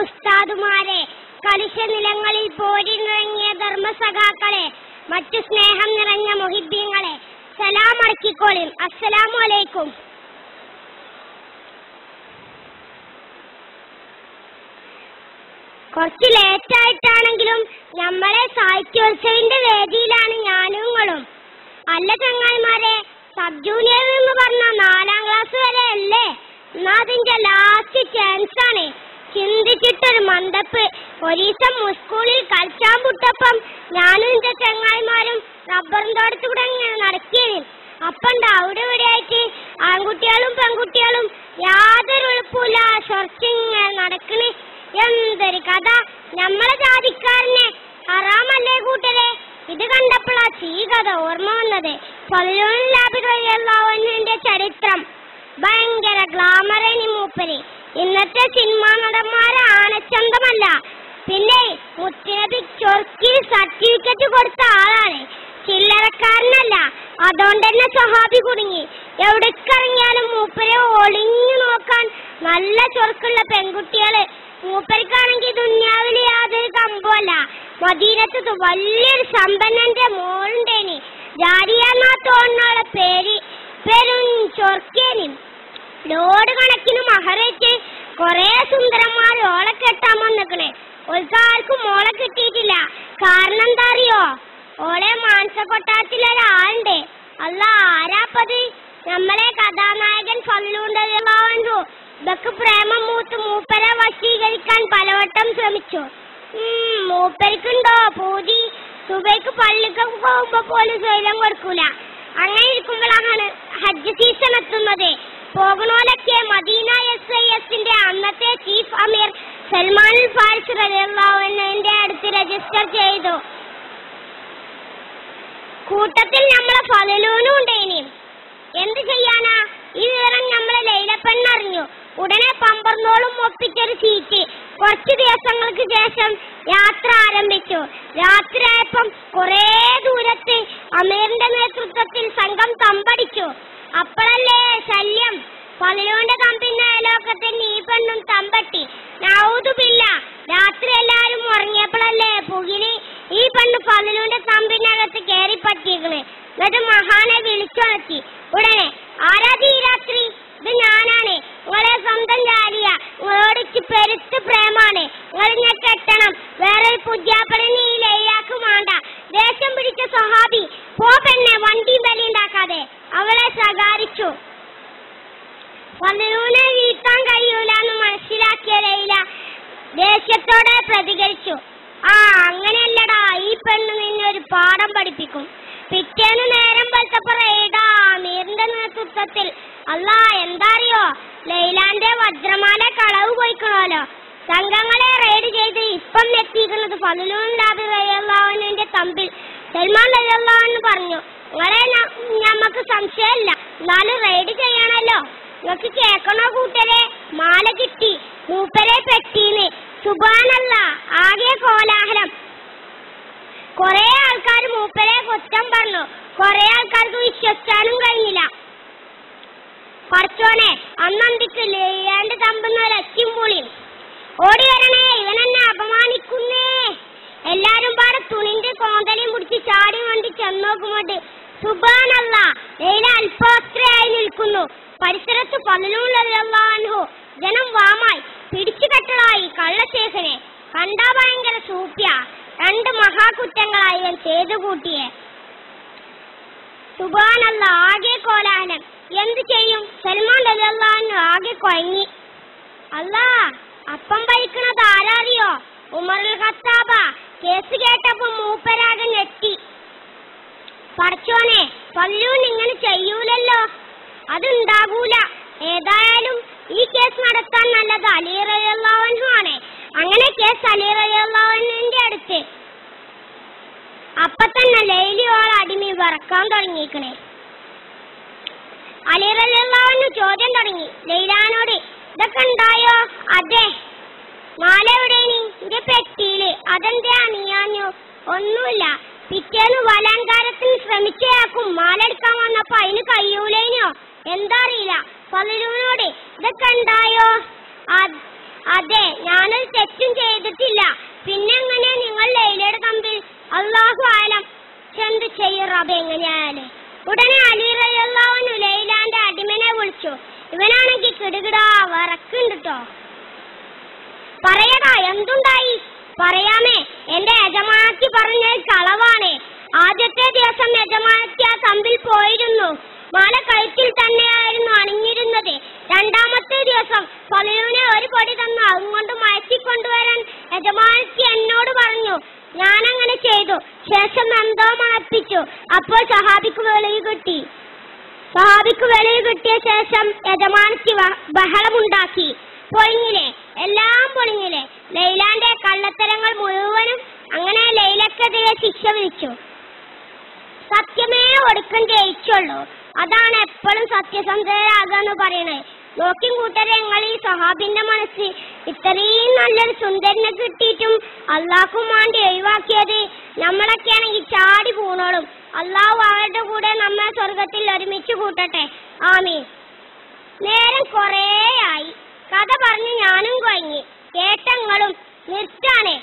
ഉസ്താദുമാരെ, കലുഷ നിലങ്ങളിൽ പോരിനിറങ്ങിയ ധർമ്മസഖാക്കളെ, മറ്റു സ്നേഹം നിറഞ്ഞ മുഹിബ്ബീങ്ങളെ, സലാം അടക്കിക്കോളിൻ. അസ്സലാമു അലൈക്കും. കുറച്ച് ലേറ്റായിട്ടാണെങ്കിലും നമ്മളെ സാഹിത്യോത്സവിന്റെ വേദിയിലാണ് ഞാനും നിങ്ങളും. അല്ല ചങ്ങായിമാരെ, സബ് ജൂനിയർ എന്ന് പറഞ്ഞ 4ാം ക്ലാസ് വരെ അല്ലേ? എന്നാ അതിന്റെ ലാസ്റ്റ് ചാൻസ് ആണ്. ചിന്തിച്ചിട്ടൊരു മന്ദപ്പ്. ഒരീസം സ്കൂളിൽ കളിച്ചാൻ വിട്ടപ്പം ഞാനും എന്റെ ചങ്ങായിമാരും റബ്ബറും തോട്ടത്തിലൂടെ ഇങ്ങനെ നടക്കേന്. അപ്പണ്ട് അവിടെ ഇവിടെ ആയിട്ട് ആൺകുട്ടികളും പെൺകുട്ടികളും യാതൊരു എളുപ്പമില്ല ഷൊർച്ചിങ്ങനെ നടക്കണ്. എന്തൊരു കഥ! നമ്മളെ ജാതിക്കാരനെ ഹറാമല്ലേ കൂട്ടരെ? ഇത് കണ്ടപ്പോഴാ ഈ കഥ ഓർമ്മ വന്നത്. ഫളിലുല്ലാഹിന്റെ ചരിത്രം ഭയങ്കര ഗ്ലാമറേനി മൂപ്പര്. ഇന്നത്തെ സിനിമാ നടന്മാരെ ആനച്ചന്തമല്ല. പിന്നെ മുത്തുനബി ചൊർക്കിൽ സർട്ടിഫിക്കറ്റ് കൊടുത്ത ആളാണ്, ചില്ലറക്കാരനല്ല. അതുകൊണ്ട് തന്നെ സ്വഹാബി കുടുങ്ങി. എവിടേക്കിറങ്ങിയാലും മൂപ്പരെ ഒളിഞ്ഞു നോക്കാൻ നല്ല ചൊർക്കുള്ള പെൺകുട്ടികള്. മൂപ്പർക്കാണെങ്കിൽ ദുന്യാവില് യാതൊരു കമ്പമല്ല. മദീനത്ത് വലിയൊരു സമ്പന്നന്റെ മോളുണ്ടേനി, ജാരിയെന്നാ തോന്നുന്ന പേരും ചൊർക്കേനി. ലോഡ് കണക്കിന് മഹറേറ്റ് കൊറേ സുന്ദരന്മാർ ഓളെ കെട്ടാൻ വന്നിക്കണേ. ഒരാൾക്കും മോളെ കിട്ടിയിട്ടില്ല. കാരണം എന്താ അറിയോ? ഓളെ മാനസകൊട്ടാരത്തിലൊരാളുണ്ട്. അല്ല, ആരാപ്പത്? നമ്മളെ കഥാനായകൻ ഫളിലുണ്ടായിരുന്നു. ഇതൊക്കെ പ്രേമം മൂത്ത് മൂപ്പരെ വശീകരിക്കാൻ പലവട്ടം ശ്രമിച്ചു. മൂപ്പർക്കുണ്ടോ പൂതി? സുബൈക്ക് പള്ളിക്കൊക്കെ പോകുമ്പോ പോലും സ്വൈരം കൊടുക്കൂല. അങ്ങനെ ഇരിക്കുമ്പോഴാണ് ഹജ്ജ് സീസൺ എത്തുന്നത്. പോകണോലൊക്കെ മദീന SISന്റെ അന്നത്തെ ചീഫ് അമീർ സൽമാൻ ഫാരിസ് റളിയല്ലാഹു അൻഹുവിന്റെ അടുത്ത് രജിസ്റ്റർ ചെയ്തു. കൂട്ടത്തിൽ നമ്മളെ ഫളിലൂനും ഉണ്ടേനി. എന്ത് ചെയ്യാനാ? ഈ വിവരം നമ്മളെ ലൈലപ്പെണ്ണറിഞ്ഞു. ഉടനെ പമ്പർന്നോളും ഒപ്പിച്ചൊരു സീറ്റ്. കുറച്ചു ദിവസങ്ങൾക്ക് ശേഷം യാത്ര ആരംഭിച്ചു. രാത്രിയായപ്പം കുറേ ദൂരത്ത് അമീറിന്റെ നേതൃത്വത്തിൽ സംഘം തമ്പടിച്ചു. അപ്പോഴല്ലേ ശല്യം. ഫളിലുവിന്റെ തമ്പിന്റെ അയലോക്കത്തിൽ ഈ പെണ്ണും തമ്പട്ടി. നൗദുബില്ല. രാത്രി എല്ലാരും ഉറങ്ങിയപ്പോഴല്ലേ പുകില് ഈ പെണ്ണ് ഫളിലുവിന്റെ തമ്പിനകത്ത് കയറി പറ്റിയിരിക്കണ്. എന്നിട്ട് മഹാനെ വിളിച്ചുണർത്തി. ഉടനെ, ആരാധി ഈ രാത്രി? ഇത് ഞാനാണ്, നിങ്ങളെ സ്വന്തം ജാരിയ. നിങ്ങളോട് പെരുത്ത് പ്രേമാണ്. നിങ്ങൾ ഞാൻ കെട്ടണം. വേറെ പുതിയാപ്പടനെ ഈ ലൈലാക്ക് വേണ്ട. ദേഷ്യം പിടിച്ച സ്വഹാബി, പോ പെണ്ണെ, വണ്ടിയും ബലിയുണ്ടാക്കാതെ അവളെ ശകാരിച്ചു. ഫളിലുവിനെ വീട്ടാൻ കഴിയൂലെന്ന് മനസ്സിലാക്കിയ ലൈല ദേഷ്യത്തോടെ പ്രതികരിച്ചു. അങ്ങനെയല്ലടാ, ഈ പെണ്ണ് നിന്നെ ഒരു പാഠം പഠിപ്പിക്കും. പിറ്റേന്ന് നേരം വെളുത്തപ്പോ റെയ്ഡാ അമീറിന്റെ നേതൃത്വത്തിൽ. അല്ലാ, എന്താ അറിയോ? ലൈലാന്റെ വജ്രമാല കളവ് പോയിക്കണല്ലോ. സംഘങ്ങളെ റെയ്ഡ് ചെയ്ത് ഇപ്പം എത്തിക്കുന്നത് ഫളിലുല്ലാഹിന്റെ തമ്പിൽ സൽമാൻ റളിയല്ലാഹു അൻഹു പറഞ്ഞു, നിങ്ങളെ ഞമ്മക്ക് സംശയമല്ല, എന്നാലും റെയ്ഡ് ചെയ്യണല്ലോ. നിങ്ങൾക്ക് കേൾക്കണോ കൂട്ടരെ? മാല കിട്ടി, മൂപ്പരെ പെട്ടീന്ന്. സുബ്ഹാനല്ലാഹ്, ആകെ കോലാഹലം. കൊറേ ആൾക്കാർ മൂപ്പരെ കുറ്റം പറഞ്ഞു. കൊറേ ആൾക്കാർക്ക് വിശ്വസിക്കാനും കഴിഞ്ഞില്ല. പറച്ചോനെ, അന്നന്തിക്ക് ലൈലാന്റെ തമ്പുന്ന ഒരച്ചും പൊളിയും. ഓടി വരണേ, ഇവനെന്നെ അപമാനിക്കുന്നേ. എല്ലാരും പാടെ തുണിന്റെ കോന്തലയും പിടിച്ച് ചാടി വണ്ടി ചെന്നോക്കുമ്പോട്ട് സുബ്ഹാനല്ലാഹ്, ലൈല അല്പോസ്ത്രയായി നിൽക്കുന്നു. പരിസരത്ത് ഫളിലുല്ലാഹു ജനം വാമായി പിടിച്ചു കെട്ടളായി കള്ളശേഖനെ. കണ്ടാ ഭയങ്കര സൂപ്യ. 2 മഹാകുറ്റങ്ങളായി ഇവൻ ചെയ്തു കൂട്ടിയെ. സുബ്ഹാനല്ലാഹ്, ആകെ കോലാഹലം. എന്ത് ചെയ്യും? സൽമാൻ റളിയല്ലാഹു അൻഹു ആകെ കൊയങ്ങി. അല്ലാ, അപ്പം ഭരിക്കണത് ആരാറിയോ? ഉമറുൽ ഖത്താബ. കേസ് കേട്ടപ്പോ മൂപ്പരാകെ ഞെട്ടി. പറച്ചോനെ, ഫളിലൂൻ ഇങ്ങനെ ചെയ്യൂലല്ലോ. അതുണ്ടാകൂല. ഏതായാലും ഈ കേസ് നടത്താൻ നല്ലത് അലി റളിയല്ലാഹു അൻഹു ആണ്. അങ്ങനെ കേസ് അലി റളിയല്ലാഹു അൻഹുവിന്റെ അടുത്ത്. അപ്പൊ തന്നെ ലൈലിയോൾ അടിമി വറക്കാൻ തുടങ്ങിയിരിക്കണേ. അലി റളിയല്ലാഹു അൻഹു ചോദ്യം തുടങ്ങി ലൈലാനോട്. ഇതൊക്കെ ഉണ്ടായോ? അതെ. മാല എവിടെയാണ്? എന്റെ പെട്ടിയില്. അതെന്താ അണിയാഞ്ഞു? ഒന്നുമില്ല. പിറ്റേന്ന് വലാങ്കാരത്തിന് ശ്രമിച്ചയാക്കും മാലെടുക്കാൻ വന്നപ്പോ അതിന് കഴിയൂലേനോ? എന്താ അറിയില്ല. ഫളിലുവിനോട് ഇതൊക്കെ ഉണ്ടായോ? അതെ, ഞാനൊരു തെറ്റ് വന്നിട്ടില്ല. പിന്നെ എങ്ങനെ നിങ്ങൾ ലൈലയുടെ തമ്പിൽ? അല്ലാഹു ആലം. ചെന്ത് ചെയ്യും റബ്ബ് എങ്ങനെയായാലും. ഉടനെ അലി റളിയല്ലാഹു അൻഹു ലൈലാന്റെ അടിമനെ വിളിച്ചു. ഇവനാണെങ്കിൽ കിടുകിടാ വറക്കുണ്ട് ട്ടോ. പറയടാ, എന്തുണ്ടായി? പറയാമേ, എന്റെ യജമാനത്തി പറഞ്ഞത് കളവാണ്. ആദ്യത്തെ ദിവസം യജമാനത്തി ആ തമ്പിൽ പോയിരുന്നു. മാല കഴുത്തിൽ തന്നെയായിരുന്നു അണിഞ്ഞിരുന്നത്. രണ്ടാമത്തെ ദിവസം ഫലൂനെ ഒരു പൊടി തന്നു അതുകൊണ്ട് മയറ്റിക്കൊണ്ടുവരാൻ യജമാനത്തി എന്നോട് പറഞ്ഞു. ഞാനങ്ങനെ ചെയ്തു. ശേഷം എന്തോ മണപ്പിച്ചു. അപ്പോൾ സഹാബിക്ക് വെളിവ് കിട്ടിയ ശേഷം യജമാനത്തി ബഹളമുണ്ടാക്കി. പൊളിഞ്ഞില്ലേ, എല്ലാം പൊളിഞ്ഞില്ലേ. ലൈലാന്റെ കള്ളത്തരങ്ങൾ മുഴുവനും. അങ്ങനെ ലൈലക്കെതിരെ ശിക്ഷ വിധിച്ചു. സത്യമേ ഒടുക്കം ജയിച്ചുള്ളൂ. അതാണ് എപ്പോഴും സത്യസന്ധരാകാന്ന് പറയണത്. നോക്കിയും കൂട്ടരെ, നിങ്ങൾ ഈ സഹാബിന്റെ മനസ്സ് ഇത്രയും നല്ലൊരു സുന്ദരനെ കിട്ടിയിട്ടും അള്ളാഹ്ക്കും വേണ്ടി ഒഴിവാക്കിയത്. നമ്മളൊക്കെ ആണെങ്കിൽ ചാടി പൂണോളും. അള്ളാഹു അവരുടെ കൂടെ നമ്മെ സ്വർഗത്തിൽ ഒരുമിച്ച് കൂട്ടട്ടെ. ആമീൻ. നേരം കുറേയായി. കഥ പറഞ്ഞ് ഞാനും കഴിഞ്ഞ് കേട്ടങ്ങളും നിർത്താനേ.